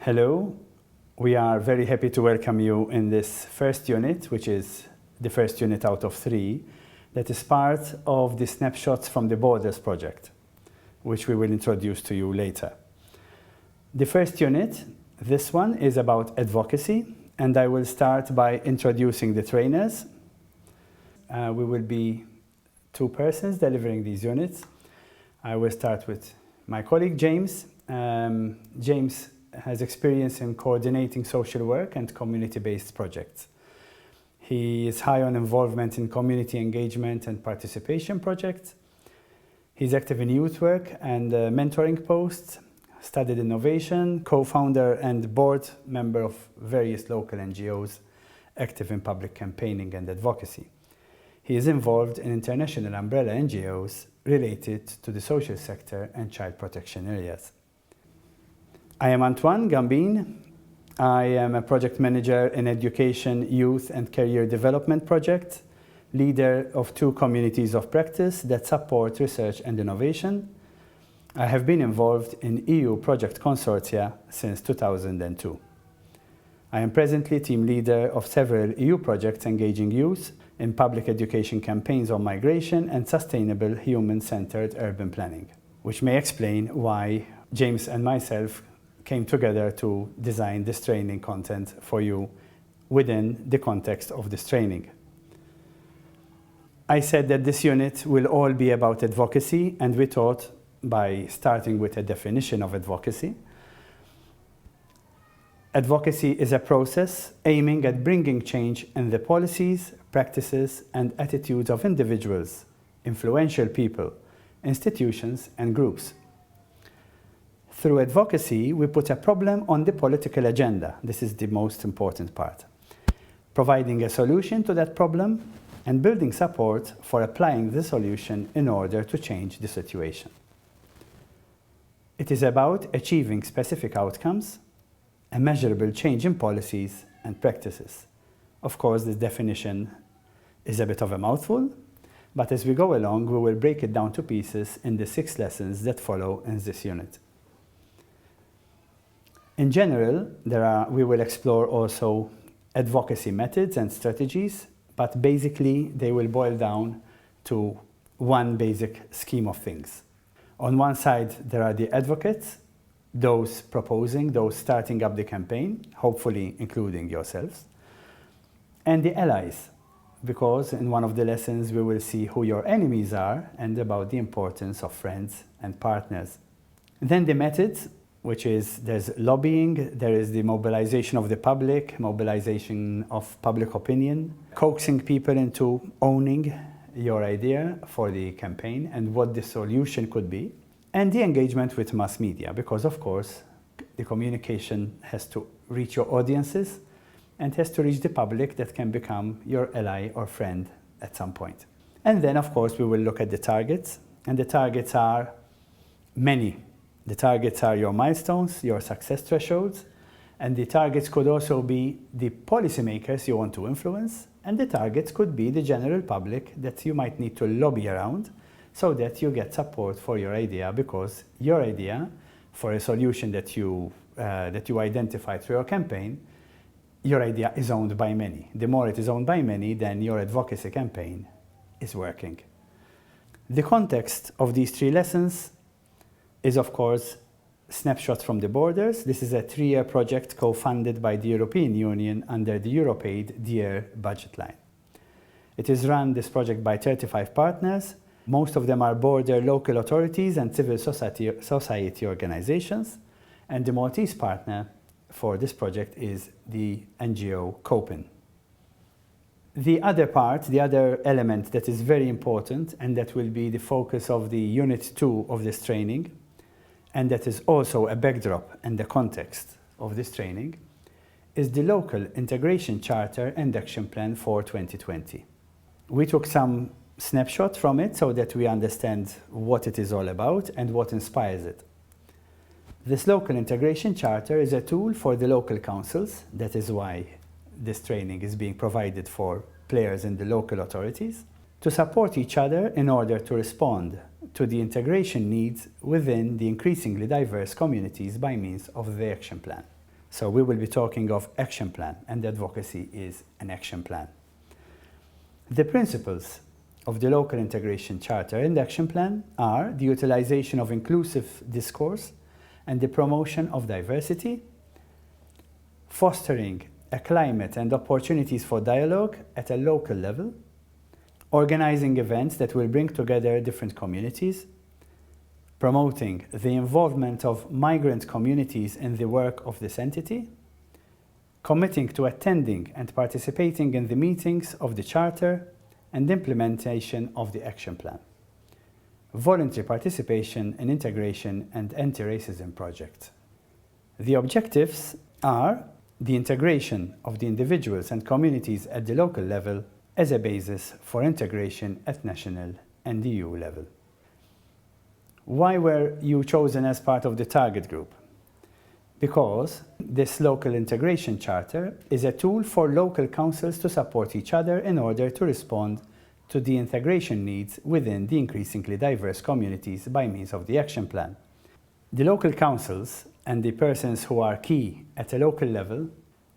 Hello, we are very happy to welcome you in this first unit, which is the first unit out of 3, that is part of the Snapshots From The Borders project, which we will introduce to you later. The first unit, this one, is about advocacy, and I will start by introducing the trainers. We will be 2 persons delivering these units. I will start with my colleague James. James has experience in coordinating social work and community-based projects. He is high on involvement in community engagement and participation projects. He's active in youth work and mentoring posts, studied innovation, co-founder and board member of various local NGOs, active in public campaigning and advocacy. He is involved in international umbrella NGOs related to the social sector and child protection areas. I am Antoine Gambin. I am a project manager in education, youth and career development projects, leader of 2 communities of practice that support research and innovation. I have been involved in EU project consortia since 2002. I am presently team leader of several EU projects engaging youth in public education campaigns on migration and sustainable human-centered urban planning, which may explain why James and myself came together to design this training content for you within the context of this training. I said that this unit will all be about advocacy, and we thought by starting with a definition of advocacy. Advocacy is a process aiming at bringing change in the policies, practices, and attitudes of individuals, influential people, institutions, and groups. Through advocacy, we put a problem on the political agenda. This is the most important part. Providing a solution to that problem and building support for applying the solution in order to change the situation. It is about achieving specific outcomes, a measurable change in policies and practices. Of course, this definition is a bit of a mouthful, but as we go along, we will break it down to pieces in the 6 lessons that follow in this unit. In general, we will explore also advocacy methods and strategies, but basically they will boil down to one basic scheme of things. On one side, there are the advocates, those proposing, those starting up the campaign, hopefully including yourselves, and the allies, because in one of the lessons we will see who your enemies are and about the importance of friends and partners. Then the methods, which is there's lobbying, there is the mobilization of the public, mobilization of public opinion, coaxing people into owning your idea for the campaign and what the solution could be, and the engagement with mass media, because of course the communication has to reach your audiences and has to reach the public that can become your ally or friend at some point. And then of course we will look at the targets, and the targets are many. The targets are your milestones, your success thresholds, and the targets could also be the policymakers you want to influence, and the targets could be the general public that you might need to lobby around so that you get support for your idea, because your idea for a solution that you identify through your campaign, your idea is owned by many. The more it is owned by many, then your advocacy campaign is working. The context of these 3 lessons is, of course, Snapshots From The Borders. This is a 3-year project co-funded by the European Union under the EuropeAid DEAR budget line. It is run, this project, by 35 partners. Most of them are border local authorities and civil society organizations. And the Maltese partner for this project is the NGO Kopin. The other part, the other element that is very important and that will be the focus of the Unit 2 of this training, and that is also a backdrop and the context of this training, is the local integration charter and action plan for 2020. We took some snapshot from it so that we understand what it is all about and what inspires it. This local integration charter is a tool for the local councils. That is why this training is being provided for players in the local authorities, to support each other in order to respond to the integration needs within the increasingly diverse communities by means of the action plan. So we will be talking of action plan, and advocacy is an action plan. The principles of the local integration charter and action plan are the utilization of inclusive discourse and the promotion of diversity, fostering a climate and opportunities for dialogue at a local level, organizing events that will bring together different communities, promoting the involvement of migrant communities in the work of this entity, committing to attending and participating in the meetings of the Charter and implementation of the action plan, voluntary participation in integration and anti-racism projects. The objectives are the integration of the individuals and communities at the local level as a basis for integration at national and EU level. Why were you chosen as part of the target group? Because this local integration charter is a tool for local councils to support each other in order to respond to the integration needs within the increasingly diverse communities by means of the action plan. The local councils and the persons who are key at a local level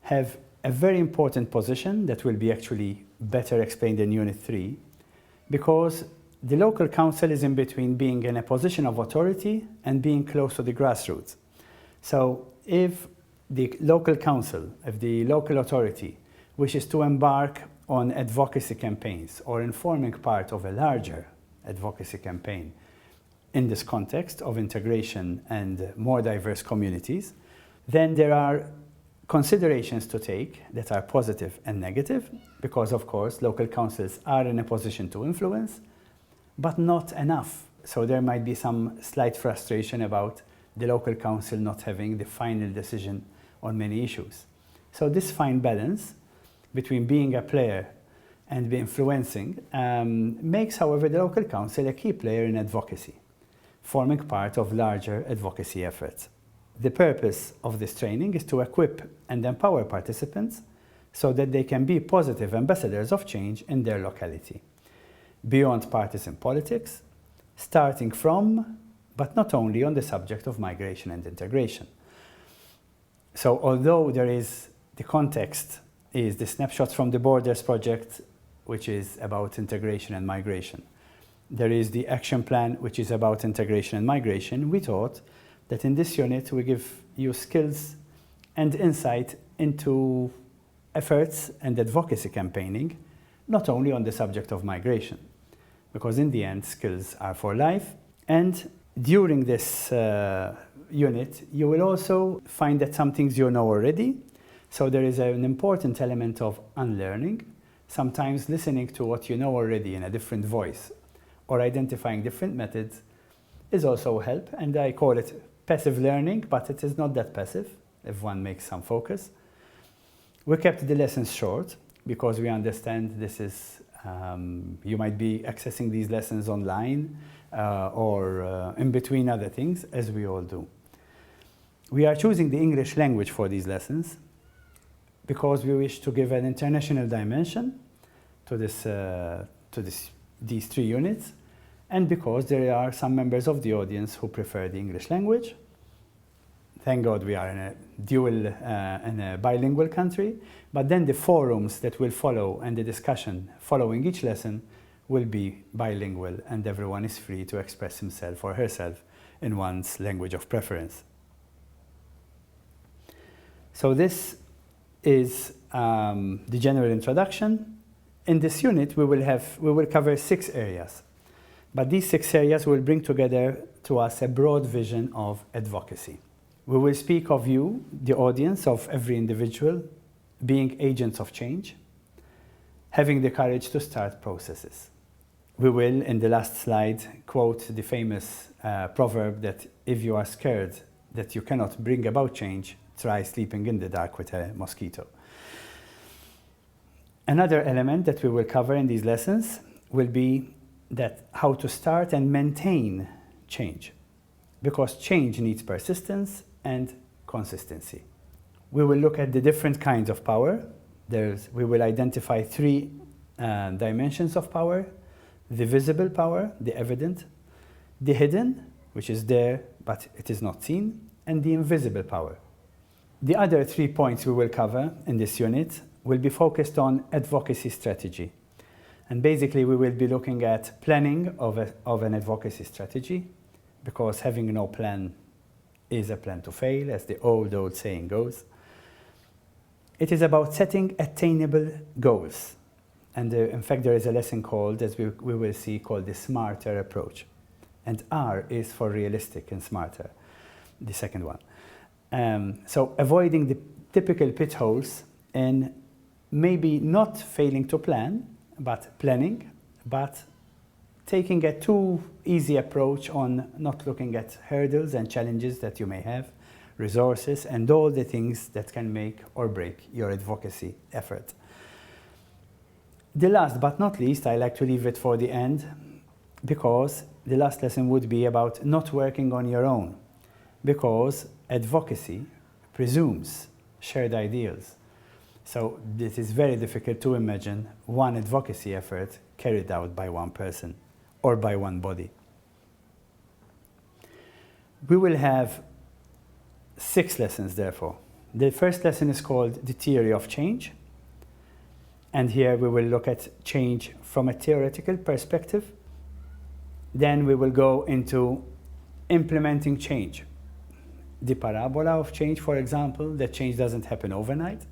have a very important position that will be actually better explained in Unit 3, because the local council is in between being in a position of authority and being close to the grassroots. So if the local council, if the local authority wishes to embark on advocacy campaigns or in forming part of a larger advocacy campaign in this context of integration and more diverse communities, then there are considerations to take that are positive and negative, because of course local councils are in a position to influence, but not enough. So there might be some slight frustration about the local council not having the final decision on many issues. So this fine balance between being a player and be influencing makes, however, the local council a key player in advocacy, forming part of larger advocacy efforts. The purpose of this training is to equip and empower participants so that they can be positive ambassadors of change in their locality, beyond partisan politics, starting from, but not only on the subject of migration and integration. So although there is the context is the Snapshots from the Borders project, which is about integration and migration. There is the action plan, which is about integration and migration. We thought that in this unit we give you skills and insight into efforts and advocacy campaigning, not only on the subject of migration, because in the end skills are for life. And during this unit you will also find that some things you know already. So there is an important element of unlearning, sometimes listening to what you know already in a different voice or identifying different methods is also help, and I call it passive learning, but it is not that passive if one makes some focus. We kept the lessons short because we understand this is, you might be accessing these lessons online or in between other things, as we all do. We are choosing the English language for these lessons because we wish to give an international dimension to these 3 units, and because there are some members of the audience who prefer the English language. Thank God we are in a dual and a bilingual country, but then the forums that will follow and the discussion following each lesson will be bilingual, and everyone is free to express himself or herself in one's language of preference. So this is the general introduction. In this unit we will cover 6 areas, but these 6 areas will bring together to us a broad vision of advocacy. We will speak of you, the audience, of every individual, being agents of change, having the courage to start processes. We will, in the last slide, quote the famous proverb that if you are scared that you cannot bring about change, try sleeping in the dark with a mosquito. Another element that we will cover in these lessons will be that how to start and maintain change, because change needs persistence and consistency. We will look at the different kinds of power. We will identify 3 dimensions of power: the visible power, the evident; the hidden, which is there but it is not seen; and the invisible power. The other 3 points we will cover in this unit will be focused on advocacy strategy. And basically we will be looking at planning of an advocacy strategy, because having no plan is a plan to fail, as the old saying goes. It is about setting attainable goals. And in fact, there is a lesson called, as we will see, called the smarter approach. And R is for realistic and smarter, the second one. So avoiding the typical pitfalls in maybe not failing to plan, but planning, but taking a too easy approach on not looking at hurdles and challenges that you may have, resources, and all the things that can make or break your advocacy effort. The last but not least, I like to leave it for the end, because the last lesson would be about not working on your own, because advocacy presumes shared ideals. So it is very difficult to imagine one advocacy effort carried out by one person or by one body. We will have 6 lessons, therefore. The first lesson is called the theory of change. And here we will look at change from a theoretical perspective. Then we will go into implementing change. The parabola of change, for example, that change doesn't happen overnight.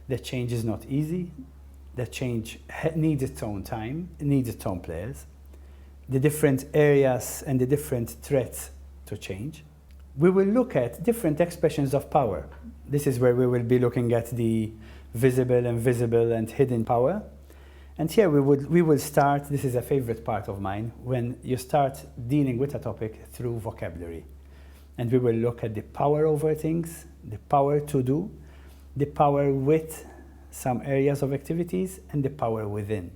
That change is not easy. That change needs its own time, it needs its own players. The different areas and the different threats to change. We will look at different expressions of power. This is where we will be looking at the visible, invisible, and hidden power. And here we will start, this is a favorite part of mine, when you start dealing with a topic through vocabulary. And we will look at the power over things, the power to do, the power with some areas of activities, and the power within,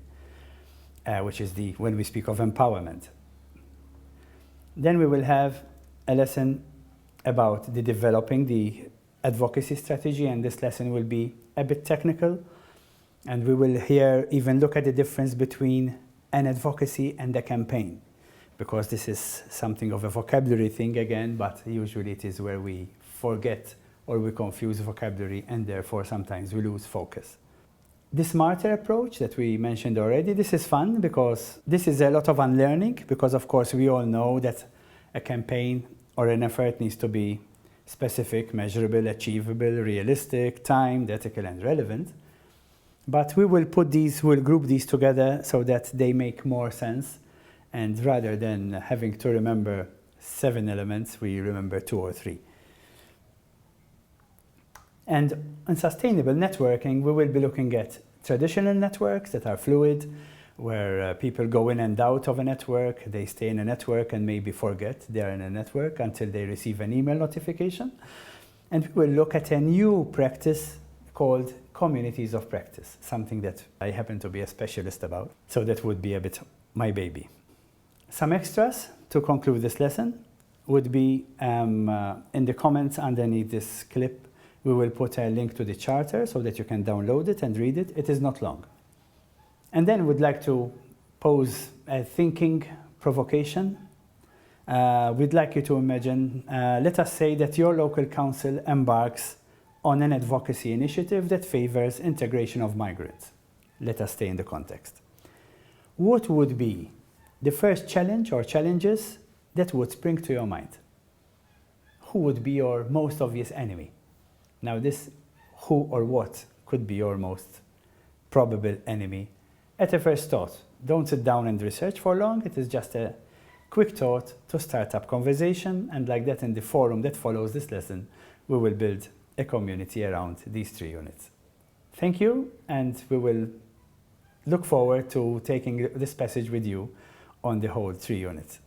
which is when we speak of empowerment. Then we will have a lesson about developing the advocacy strategy, and this lesson will be a bit technical, and we will here even look at the difference between an advocacy and a campaign, because this is something of a vocabulary thing again, but usually it is where we forget or we confuse vocabulary, and therefore sometimes we lose focus. The smarter approach that we mentioned already, this is fun because this is a lot of unlearning, because of course we all know that a campaign or an effort needs to be specific, measurable, achievable, realistic, timed, ethical, and relevant. But we will group these together so that they make more sense, and rather than having to remember 7 elements, we remember 2 or 3. And in sustainable networking, we will be looking at traditional networks that are fluid, where people go in and out of a network, they stay in a network and maybe forget they are in a network until they receive an email notification. And we will look at a new practice called communities of practice, something that I happen to be a specialist about. So that would be a bit my baby. Some extras to conclude this lesson would be in the comments underneath this clip, we will put a link to the charter so that you can download it and read it. It is not long. And then we'd like to pose a thinking provocation. We'd like you to imagine, let us say that your local council embarks on an advocacy initiative that favors integration of migrants. Let us stay in the context. What would be the first challenge or challenges that would spring to your mind? Who would be your most obvious enemy? Now this who or what could be your most probable enemy at a first thought. Don't sit down and research for long, it is just a quick thought to start up conversation, and like that in the forum that follows this lesson, we will build a community around these 3 units. Thank you, and we will look forward to taking this passage with you on the whole 3 units.